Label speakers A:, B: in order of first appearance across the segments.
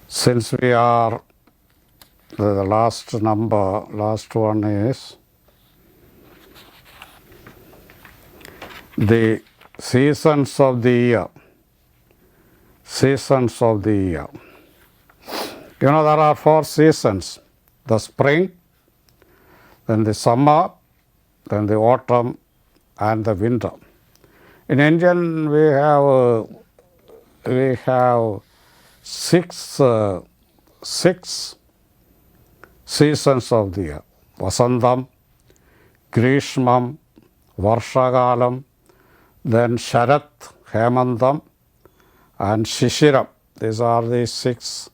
A: Since we are the last one is the seasons of the year. Seasons of the year. There are 4 seasons: the spring, then the summer, then the autumn, and the winter. In Indian, we have six seasons of the year: Vasantam, Grishmam, Varshakalam, then Sharat, Hemantam, and Shishiram. These are the 6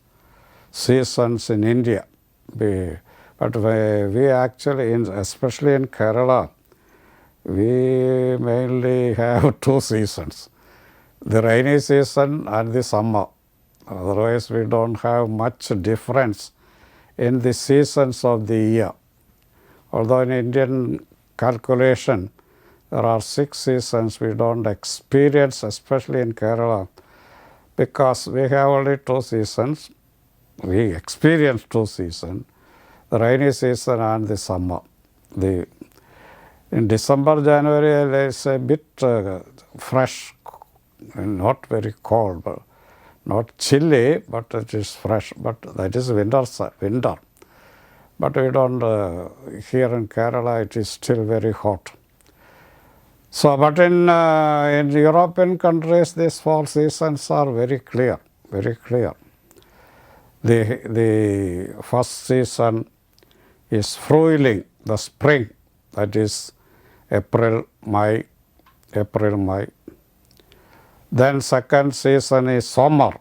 A: seasons in India. But we actually, especially in Kerala, we mainly have 2 seasons: the rainy season and the summer. Otherwise, we don't have much difference in the seasons of the year. Although in Indian calculation, there are 6 seasons, we don't experience, especially in Kerala, because we have only 2 seasons. We experience 2 seasons, the rainy season and the summer. In December, January, it's a bit fresh, not very cold, but not chilly, but it is fresh. But that is winter. But we don't, here in Kerala, it is still very hot. So, but in European countries, these 4 seasons are very clear, very clear. The first season is Frühling, the spring, that is April, May. Then second season is summer.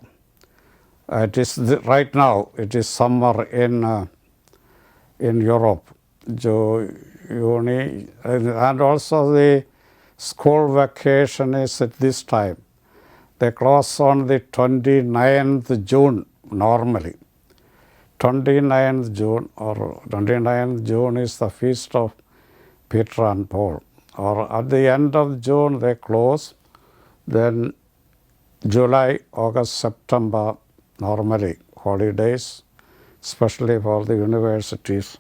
A: It is right now, it is summer in Europe, and also the school vacation is at this time. They close on the 29th June normally. 29th June or 29th June is the feast of Peter and Paul. Or at the end of June they close. Then July, August, September normally holidays, especially for the universities.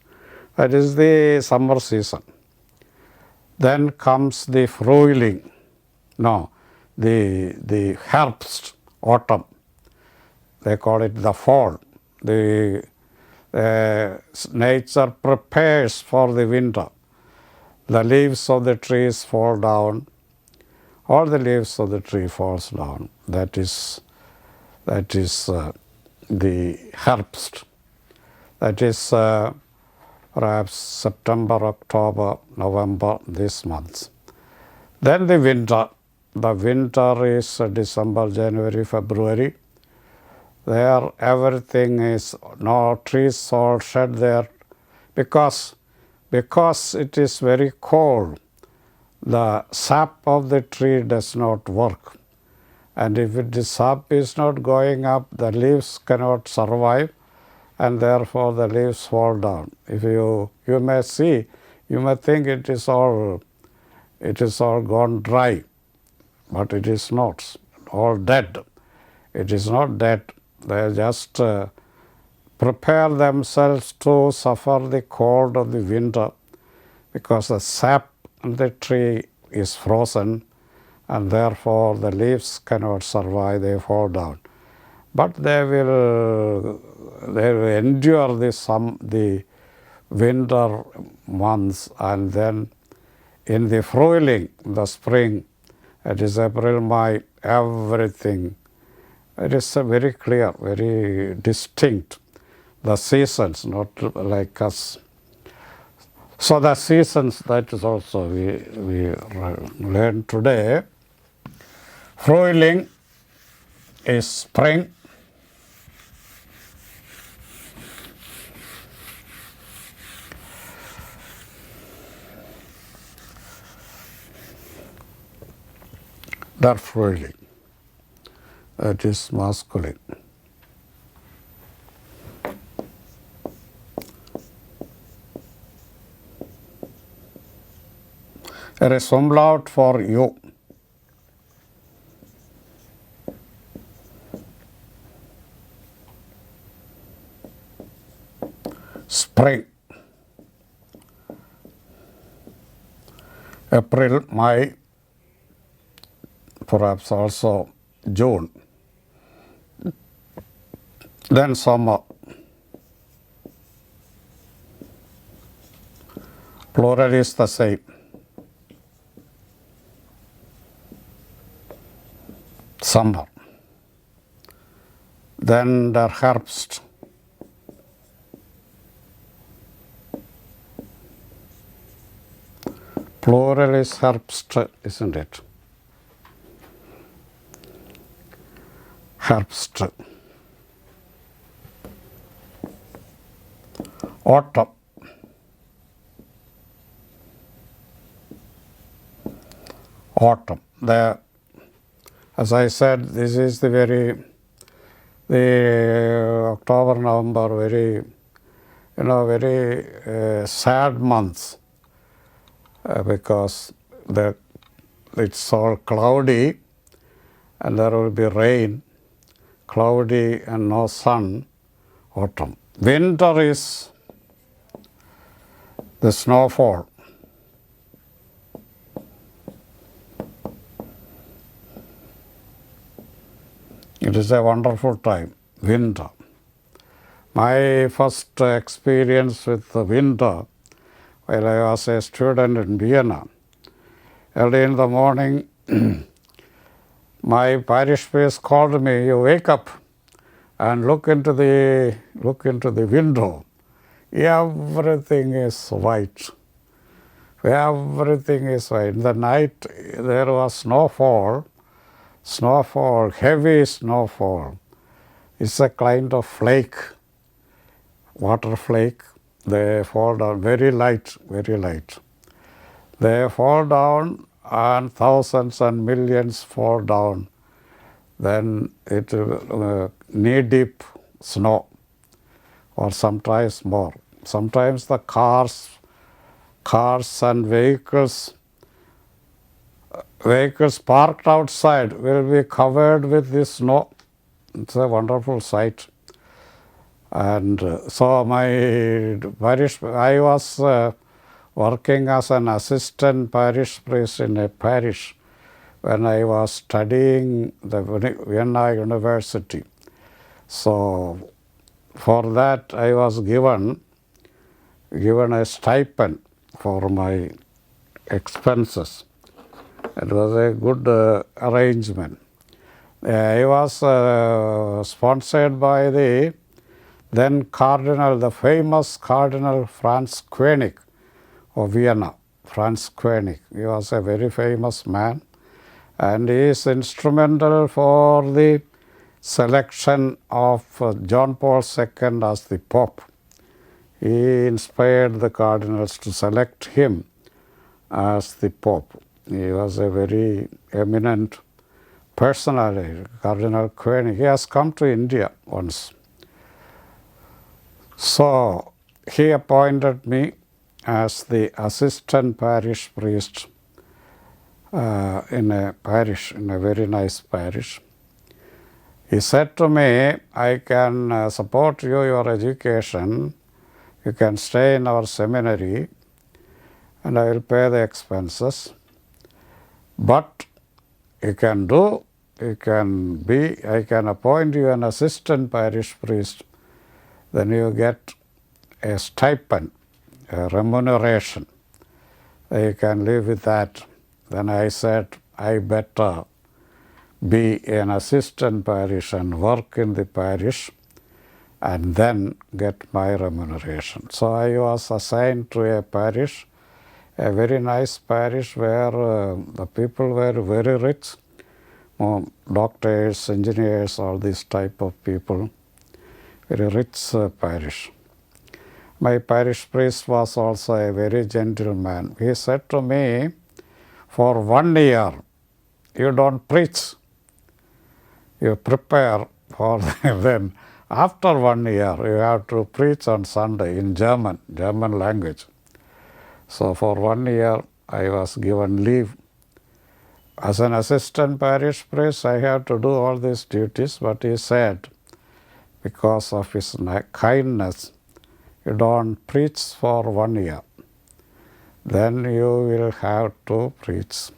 A: That is the summer season. Then comes the Frühling. No, the Herbst, autumn. They call it the fall. The nature prepares for the winter. The leaves of the trees fall down. All the leaves of the tree falls down. That is the Herbst. That is perhaps September, October, November, these months. Then the winter. The winter is December, January, February. There everything is, no trees all shed there because it is very cold. The sap of the tree does not work. And if the sap is not going up, the leaves cannot survive, and therefore the leaves fall down. If you may see, you may think it is all gone dry, but it is not, all dead. It is not dead. They just prepare themselves to suffer the cold of the winter because the sap in the tree is frozen, and therefore the leaves cannot survive, they fall down. But they will endure the winter months, and then in the Frühling, the spring, it is April, May, everything. It is very clear, very distinct. The seasons, not like us. So the seasons, that is also we learned today. Frühling is spring. Der Frühling. That is masculine. There is umlaut for you. spring, April, May, perhaps also June. Then summer, plural is the same. Summer. Then der Herbst. Plural is Herbst, isn't it? Herbst. Autumn. Autumn. As I said, this is the October, November, very sad months because it's all cloudy and there will be rain, cloudy and no sun, autumn. Winter is the snowfall. It is a wonderful time, winter. My first experience with the winter while I was a student in Vienna, early in the morning, my parish priest called me, "You wake up and look into the window. Everything is white. Everything is white." In the night there was snowfall, heavy snowfall. It's a kind of flake, water flake. They fall down very light, very light. They fall down and thousands and millions fall down. Then it knee-deep snow or sometimes more. Sometimes the cars and vehicles parked outside will be covered with this snow. It's a wonderful sight. And so my parish, I was working as an assistant parish priest in a parish when I was studying the Vienna University. So for that I was given a stipend for my expenses. It was a good arrangement. I was sponsored by the then Cardinal, the famous Cardinal Franz Koenig of Vienna. Franz Koenig. He was a very famous man and he is instrumental for the selection of John Paul II as the Pope. He inspired the cardinals to select him as the Pope. He was a very eminent personality, Cardinal Koenig. He has come to India once. So he appointed me as the assistant parish priest in a parish, in a very nice parish. He said to me, "I can support you, your education. You can stay in our seminary and I will pay the expenses. But I can appoint you an assistant parish priest. Then you get a stipend, a remuneration. You can live with that." Then I said, I better be an assistant parish and work in the parish and then get my remuneration. So I was assigned to a parish, a very nice parish where the people were very rich, doctors, engineers, all these type of people. Very rich parish. My parish priest was also a very gentle man. He said to me, "For 1 year, you don't preach. You prepare for then. After 1 year, you have to preach on Sunday in German language." So for 1 year, I was given leave. As an assistant parish priest, I have to do all these duties, but he said, because of his kindness, you don't preach for 1 year. Then you will have to preach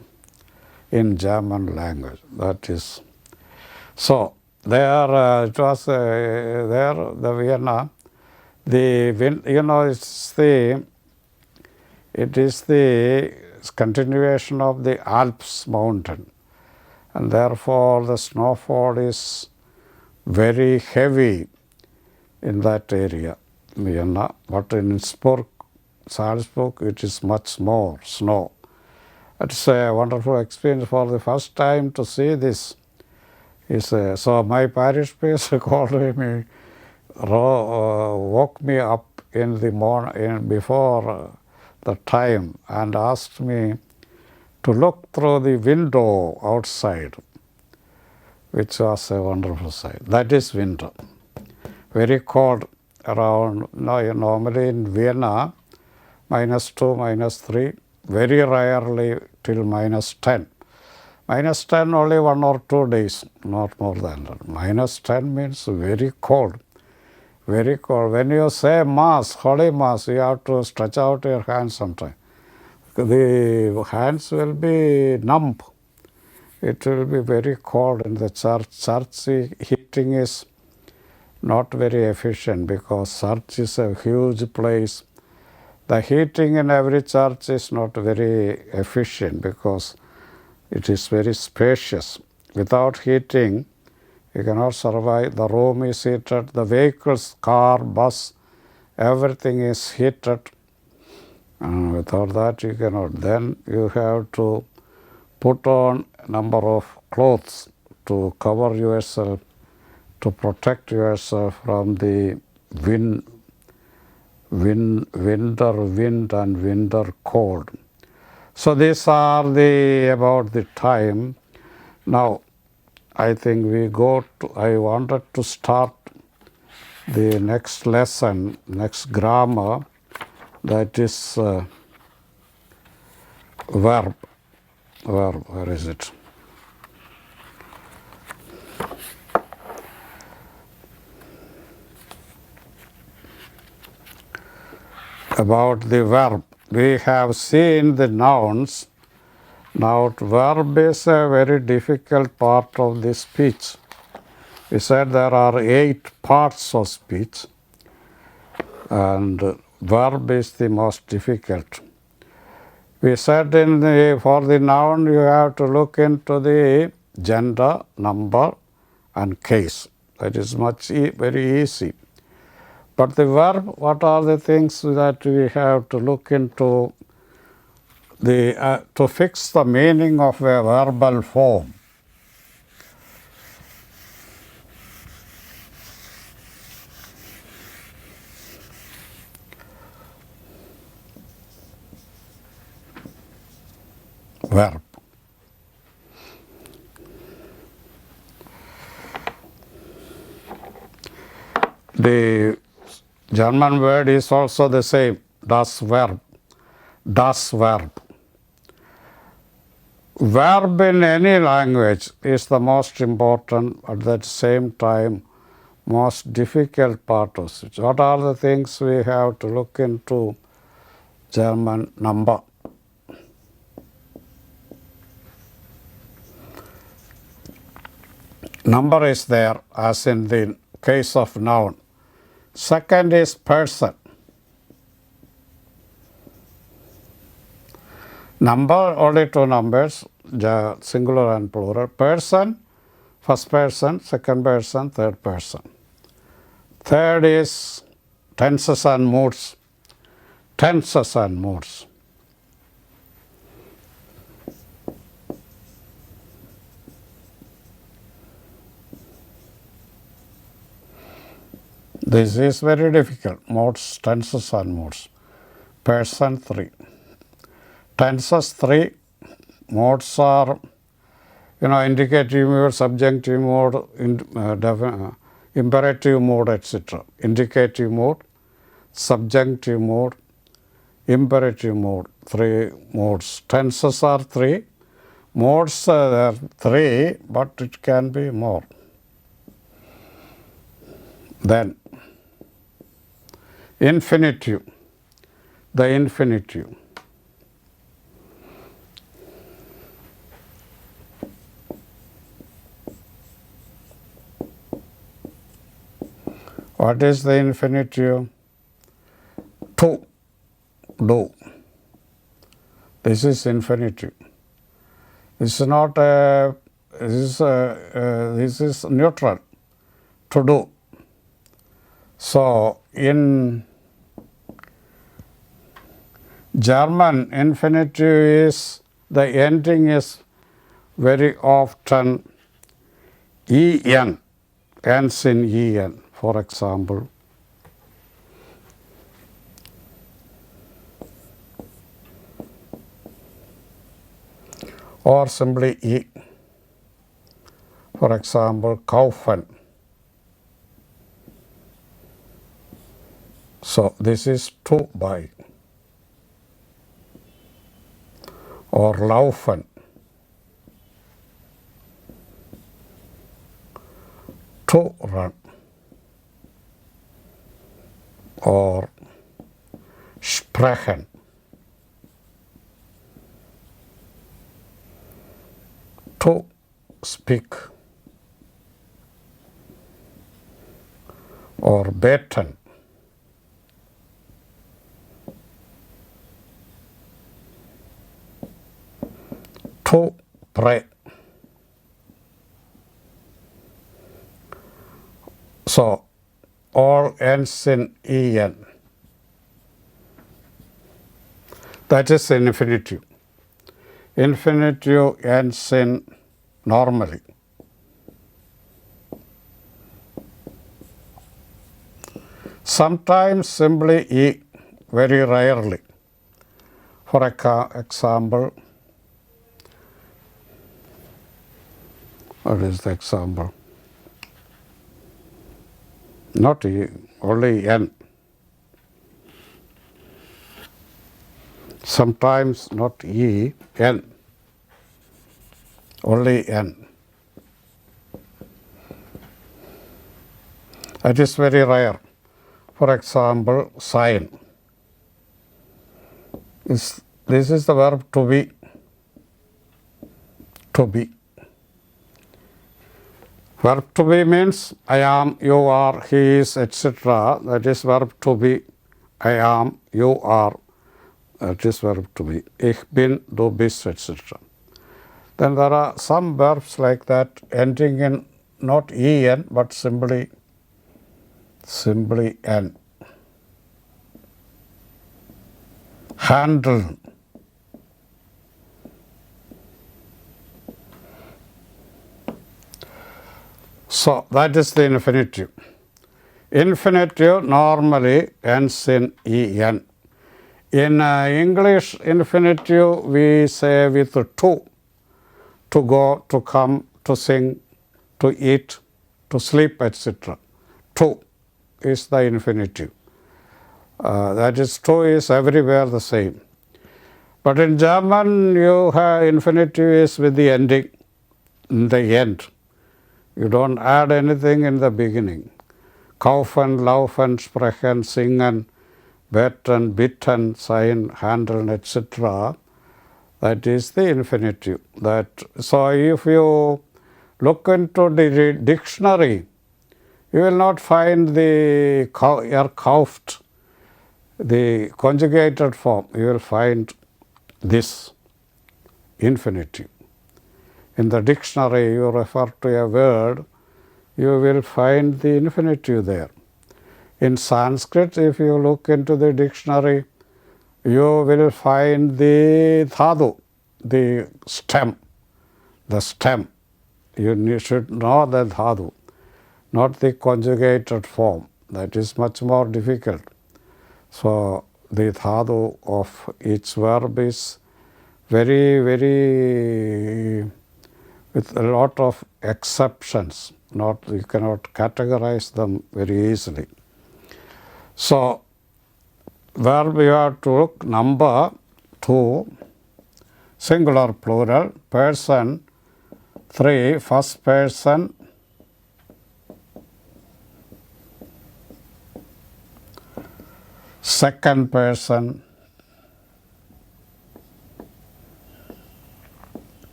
A: in German language. That is. So there it was there the Vienna. It is the continuation of the Alps mountain, and therefore the snowfall is very heavy in that area, Vienna. But in Salzburg, it is much more snow. It's a wonderful experience for the first time to see this. So my parish priest called me, woke me up in the morning before the time and asked me to look through the window outside, which was a wonderful sight. That is winter. Very cold around, normally in Vienna, -2, -3, very rarely till -10. -10 only 1 or 2 days, not more than that. -10 means very cold. Very cold. When you say Mass, Holy Mass, you have to stretch out your hands sometime. The hands will be numb. It will be very cold in the church. Church heating is not very efficient because church is a huge place. The heating in every church is not very efficient because it is very spacious. Without heating, you cannot survive. The room is heated, the vehicles, car, bus, everything is heated. Without that, you cannot. Then you have to put on a number of clothes to cover yourself, to protect yourself from the winter wind and winter cold. So these are about the time. Now, I think I wanted to start the next lesson, next grammar, that is verb. Where is it? About the verb. We have seen the nouns. Now, verb is a very difficult part of the speech. We said there are 8 parts of speech, and verb is the most difficult. We said for the noun, you have to look into the gender, number, and case. That is very easy. But the verb, what are the things that we have to look into to fix the meaning of a verbal form? Verb. The German word is also the same, das Verb. Das Verb. Verb in any language is the most important, at the same time, most difficult part of it. What are the things we have to look into? German number. Number is there, as in the case of noun. Second is person. Number, only 2 numbers, singular and plural. Person, first person, second person, third person. Third is tenses and moods. Tenses and moods. This is very difficult. Modes, tenses and moods. Person 3. Tenses 3. Modes are, indicative mood, subjunctive mood, imperative mood, etc. Indicative mood, subjunctive mood, imperative mood. 3 modes. Tenses are 3. Modes are 3, but it can be more. Then, Infinitive. The infinitive. What is the infinitive? To do. This is infinitive. This is not a, this is neutral. To do. So in German, infinitive is, the ending is very often en, ends in en. For example, or simply e. For example, kaufen. So this is to buy. Or laufen. To run. Or sprechen. To speak. Or beten. To pray. So all ends in en. That is infinitive. Infinitive ends in normally. Sometimes simply e, very rarely. For example, what is the example? Not e, only n. Sometimes not e, n. Only n. That is very rare. For example, sign. This is the verb to be. To be. Verb to be means I am, you are, he is, etc. That is verb to be. I am, you are. That is verb to be. Ich bin, du bist, etc. Then there are some verbs like that ending in not en but simply n. Handle. So that is the infinitive. Infinitive normally ends in en. In English, infinitive we say with to go, to come, to sing, to eat, to sleep, etc. To is the infinitive. That is, to is everywhere the same. But in German, you have infinitive is with the ending, in the end. You don't add anything in the beginning. Kaufen, laufen, sprechen, singen, beten, bitten, sein, handeln, etc. That is the infinitive. So if you look into the dictionary, you will not find the kauft, the conjugated form. You will find this infinitive. In the dictionary, you refer to a word, you will find the infinitive there. In Sanskrit, if you look into the dictionary, you will find the dhatu, the stem. The stem. You should know the dhatu, not the conjugated form. That is much more difficult. So the dhatu of each verb is very, very, with a lot of exceptions. You cannot categorize them very easily. So verb you have to look number 2, singular plural, person 3, first person, second person,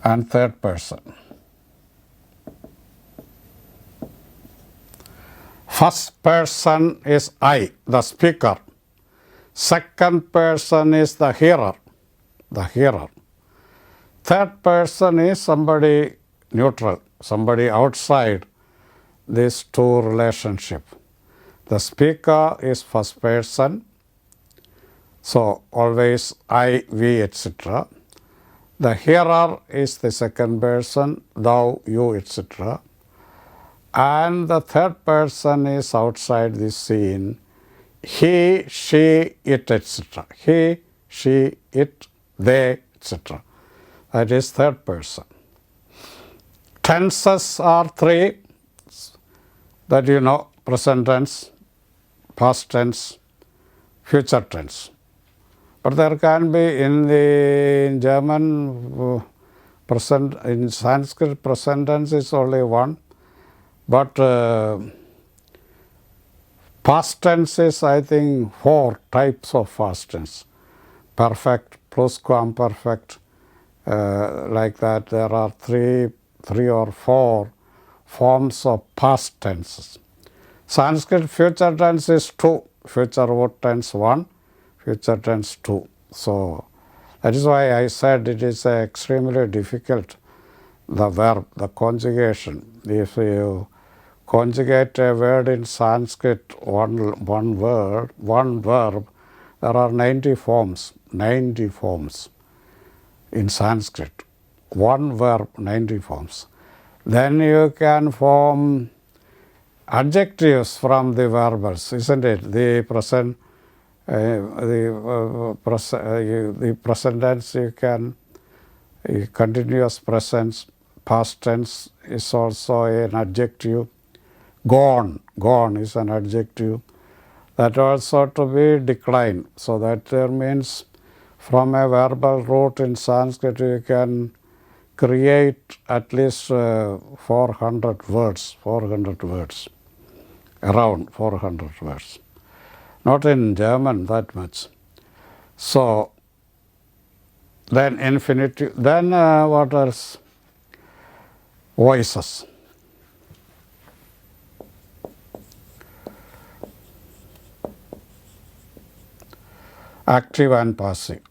A: and third person. First person is I, the speaker. Second person is the hearer, the hearer. Third person is somebody neutral, somebody outside these two relationships. The speaker is first person, so always I, we, etc. The hearer is the second person, thou, you, etc. And the third person is outside the scene, he, she, it, etc. He, she, it, they, etc. That is third person. Tenses are three that you know: present tense, past tense, future tense. But there can be in German present, in Sanskrit present tense is only one, but past tense is, I think, 4 types of past tense. Perfect, plusquamperfect, like that. There are three or four forms of past tenses. Sanskrit future tense is 2, future vote tense 1, future tense 2. So that is why I said it is extremely difficult, the verb, the conjugation. If you conjugate a word in Sanskrit, one verb, there are 90 forms in Sanskrit. One verb, 90 forms. Then you can form adjectives from the verbals, isn't it? The present, the present tense you can, continuous presence, past tense is also an adjective. Gone is an adjective. That also to be declined. So that there means from a verbal root in Sanskrit you can create at least 400 words, around 400 words. Not in German that much. So then infinitive, then what else? Voices. Active and passive.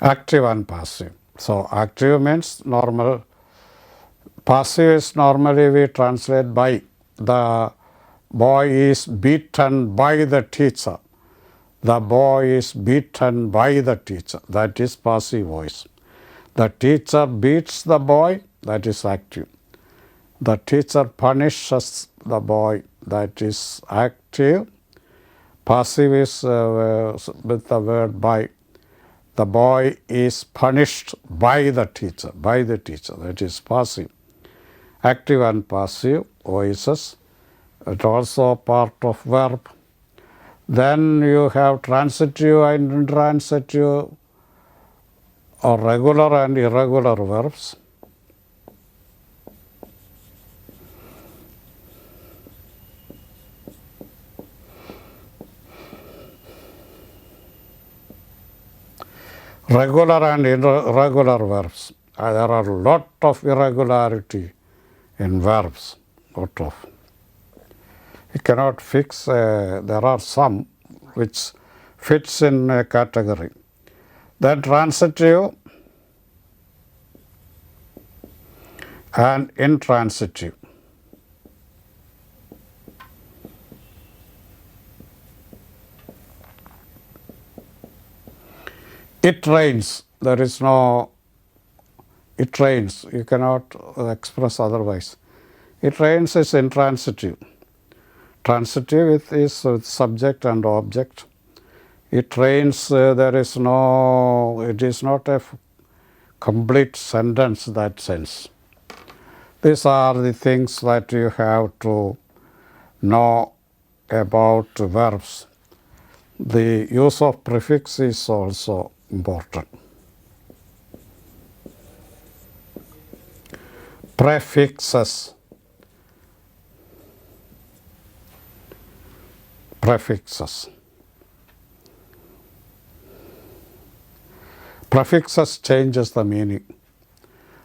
A: Active and passive. So active means normal. Passive is normally we translate by. The boy is beaten by the teacher. The boy is beaten by the teacher. That is passive voice. The teacher beats the boy. That is active. The teacher punishes the boy. That is active. Passive is with the word by. The boy is punished by the teacher. That is passive. Active and passive voices. It also part of verb. Then you have transitive and intransitive or regular and irregular verbs. Regular and irregular verbs. There are a lot of irregularity in verbs. Lot of. You cannot fix. There are some which fits in a category. Then transitive and intransitive. It rains. There is no. It rains. You cannot express otherwise. It rains is intransitive. Transitive is with subject and object. It rains. There is no. It is not a complete sentence. That sense. These are the things that you have to know about verbs. The use of prefix is also important. Prefixes. Prefixes. Prefixes changes the meaning.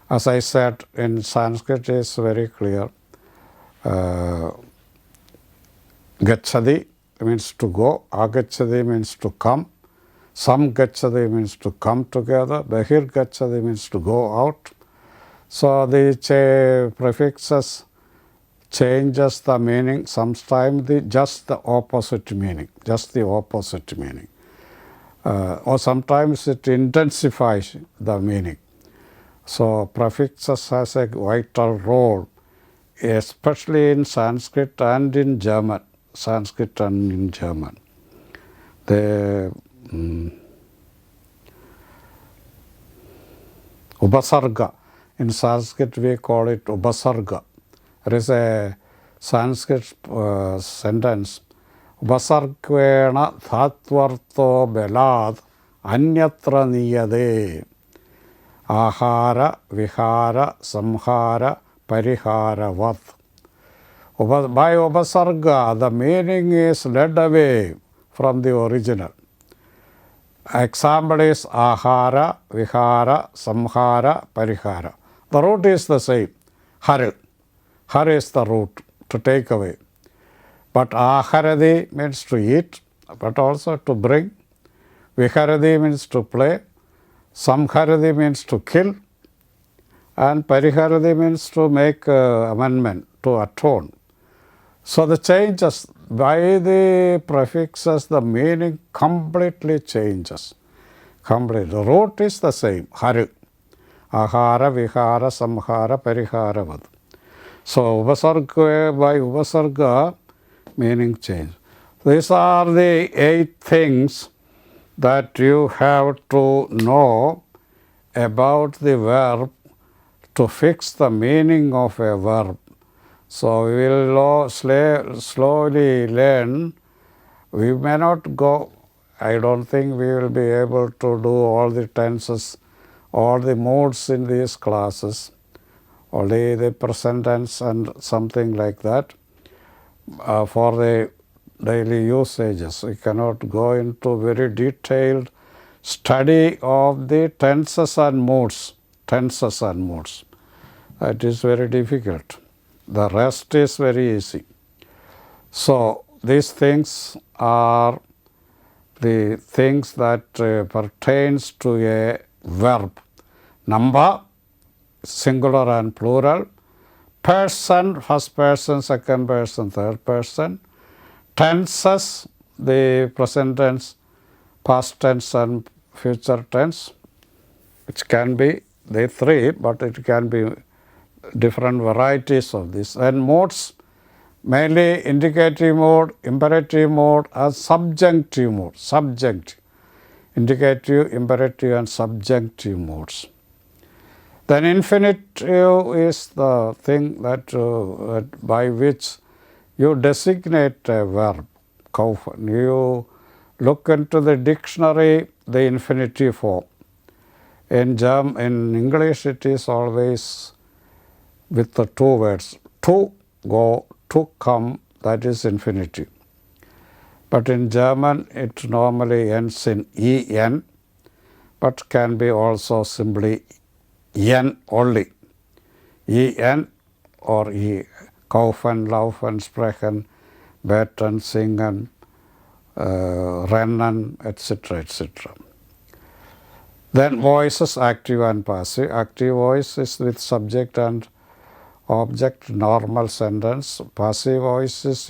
A: As I said, in Sanskrit is very clear. Gacchati means to go, agacchati means to come, samgacchati means to come together, bahirgacchati means to go out. So the prefixes changes the meaning, sometimes just the opposite meaning, or sometimes it intensifies the meaning. So prefixes has a vital role, especially in Sanskrit and in German. The Upasarga. In Sanskrit we call it Upasarga. There is a Sanskrit sentence. Upasargena thatvarto belad anyatra niyade. Ahara, vihara, samhara, parihara vat. By upasarga, the meaning is led away from the original. Example is ahara, vihara, samhara, parihara. The root is the same. Har. Har is the root, to take away. But aharadi means to eat, but also to bring. Viharadi means to play. Samharadi means to kill. And pariharadi means to make amendment, to atone. So the changes, by the prefixes, the meaning completely changes. Complete. The root is the same, har. Ahara, vihara, samhara, parihara vad. So upasarga, by upasarga, meaning change. These are the 8 things that you have to know about the verb to fix the meaning of a verb. So we will slowly learn. We may not go, I don't think we will be able to do all the tenses, all the modes in these classes, only the present tense and something like that for the daily usages. We cannot go into very detailed study of the tenses and modes. It is very difficult. The rest is very easy. So these things are the things that pertains to a verb. Number, singular and plural. Person, first person, second person, third person. Tenses, the present tense, past tense and future tense, which can be the 3, but it can be different varieties of this. And modes, mainly indicative mode, imperative mode, and subjunctive mode. Indicative, imperative, and subjunctive modes. Then infinitive is the thing that by which you designate a verb. Kaufen. You look into the dictionary, the infinitive form. In English, it is always with the 2 words. To go, to come, that is infinitive. But in German, it normally ends in en, but can be also simply en only. En or kaufen, laufen, sprechen, beten, singen, rennen, etc., etc. Then voices, active and passive. Active voice is with subject and object, normal sentence. Passive voice is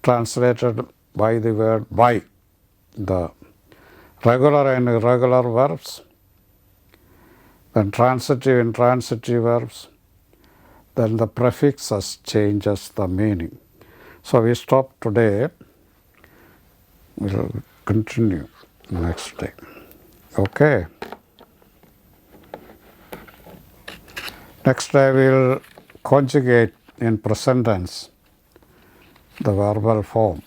A: translated by the word by. The regular and irregular verbs. Then transitive, intransitive verbs. Then the prefixes changes the meaning. So we stop today. We will continue next day. Okay. Next day we will conjugate in present tense the verbal form.